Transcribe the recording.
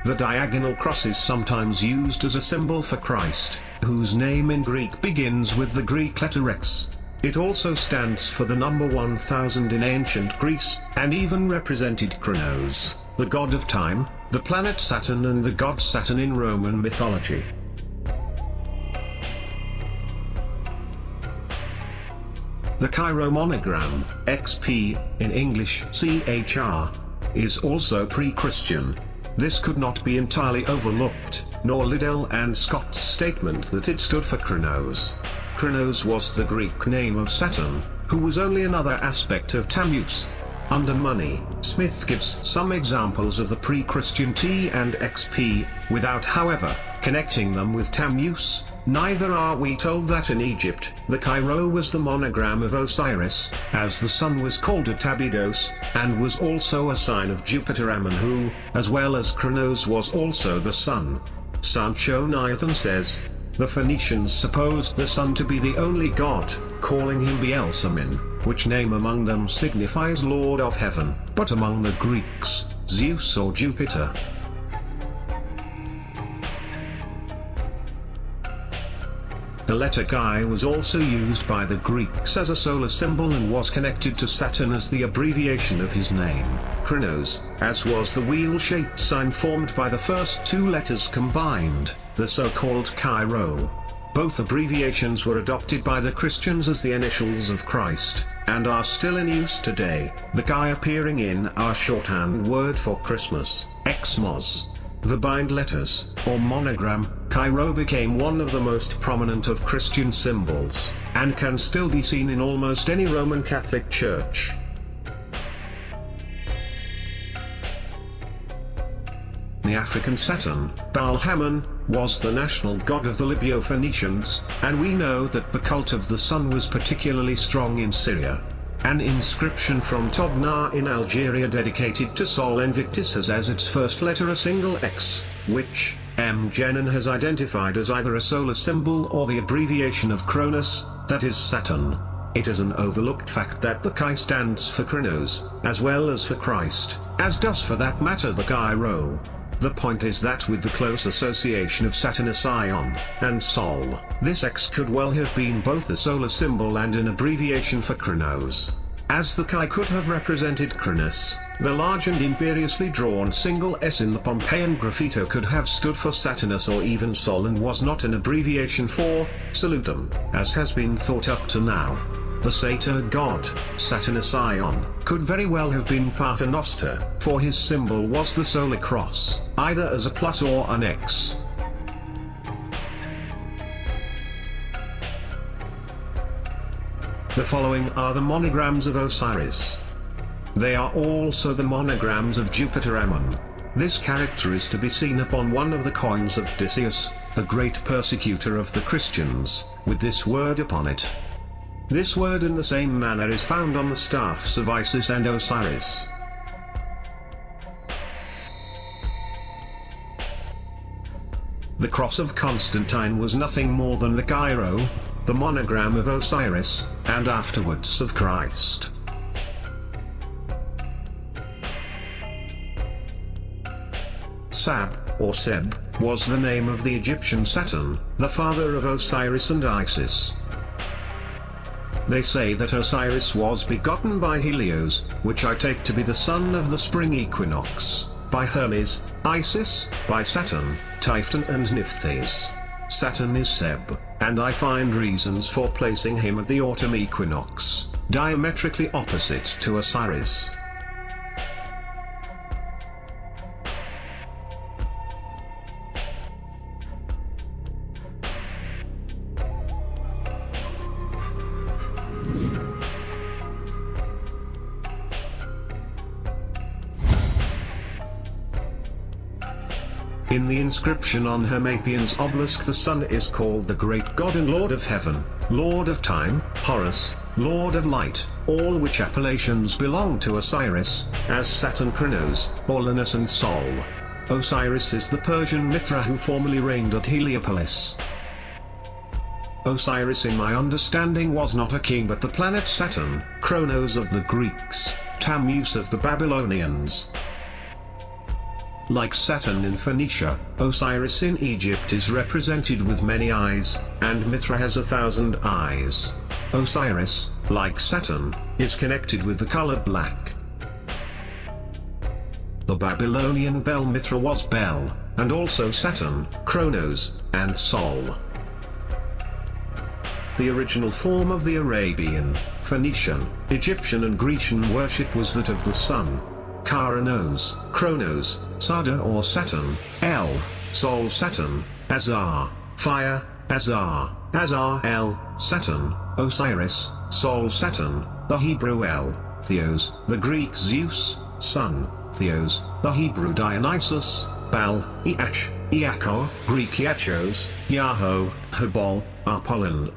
The diagonal cross is sometimes used as a symbol for Christ, whose name in Greek begins with the Greek letter X. It also stands for the number 1000 in ancient Greece, and even represented Kronos, the god of time, the planet Saturn, and the god Saturn in Roman mythology. The Chi Rho monogram, XP, in English CHR, is also pre-Christian. This could not be entirely overlooked, nor Liddell and Scott's statement that it stood for Kronos. Kronos was the Greek name of Saturn, who was only another aspect of Tammuz. Under money, Smith gives some examples of the pre-Christian T and XP, without however, connecting them with Tammuz. Neither are we told that in Egypt, the Chi Rho was the monogram of Osiris, as the sun was called Abydos, and was also a sign of Jupiter Ammon, who, as well as Kronos, was also the sun. Sancho Nathan says, the Phoenicians supposed the sun to be the only god, calling him Beelsamin, which name among them signifies Lord of Heaven, but among the Greeks, Zeus or Jupiter. The letter Chi was also used by the Greeks as a solar symbol and was connected to Saturn as the abbreviation of his name, Kronos, as was the wheel-shaped sign formed by the first two letters combined, the so-called Chi Rho. Both abbreviations were adopted by the Christians as the initials of Christ, and are still in use today, the Chi appearing in our shorthand word for Christmas, Xmas. The bind letters, or monogram, Chi Rho became one of the most prominent of Christian symbols, and can still be seen in almost any Roman Catholic church. The African Saturn, Baal-Hamon, was the national god of the Libyo-Phoenicians, and we know that the cult of the sun was particularly strong in Syria. An inscription from Tobna in Algeria dedicated to Sol Invictus has as its first letter a single X, which M. Jenon has identified as either a solar symbol or the abbreviation of Cronus, that is Saturn. It is an overlooked fact that the Chi stands for Kronos, as well as for Christ, as does for that matter the Chi Rho. The point is that with the close association of Saturnus Ion and Sol, this X could well have been both a solar symbol and an abbreviation for Kronos. As the Chi could have represented Cronus, the large and imperiously drawn single S in the Pompeian graffito could have stood for Saturnus or even Sol and was not an abbreviation for Salutum, as has been thought up to now. The satyr god, Saturnus Ion, could very well have been Pater Noster, for his symbol was the solar cross, either as a plus or an X. The following are the monograms of Osiris. They are also the monograms of Jupiter Ammon. This character is to be seen upon one of the coins of Decius, the great persecutor of the Christians, with this word upon it. This word in the same manner is found on the staffs of Isis and Osiris. The cross of Constantine was nothing more than the Chi Rho, the monogram of Osiris, and afterwards of Christ. Sab, or Seb, was the name of the Egyptian Saturn, the father of Osiris and Isis. They say that Osiris was begotten by Helios, which I take to be the son of the spring equinox, by Hermes, Isis, by Saturn, Typhon and Nephthys. Saturn is Seb, and I find reasons for placing him at the autumn equinox, diametrically opposite to Osiris. In the inscription on Hermapion's obelisk, the sun is called the great god and lord of heaven, lord of time, Horus, lord of light, all which appellations belong to Osiris, as Saturn, Kronos, Uranus and Sol. Osiris is the Persian Mithra who formerly reigned at Heliopolis. Osiris, in my understanding, was not a king but the planet Saturn, Kronos of the Greeks, Tammuz of the Babylonians. like Saturn in Phoenicia, Osiris in Egypt is represented with many eyes, and Mithra has 1,000 eyes. Osiris, like Saturn, is connected with the color black. The Babylonian Bel Mithra was Bel, and also Saturn, Kronos, and Sol. The original form of the Arabian, Phoenician, Egyptian and Grecian worship was that of the sun. Karanos, Kronos, Sada or Saturn, El, Sol Saturn, Azar, Fire, Azar, Azar El, Saturn, Osiris, Sol Saturn, the Hebrew El, Theos, the Greek Zeus, Sun, Theos, the Hebrew Dionysus, Baal, Iash, Iako, Greek Iachos, Yahoo, Habal, Apollon.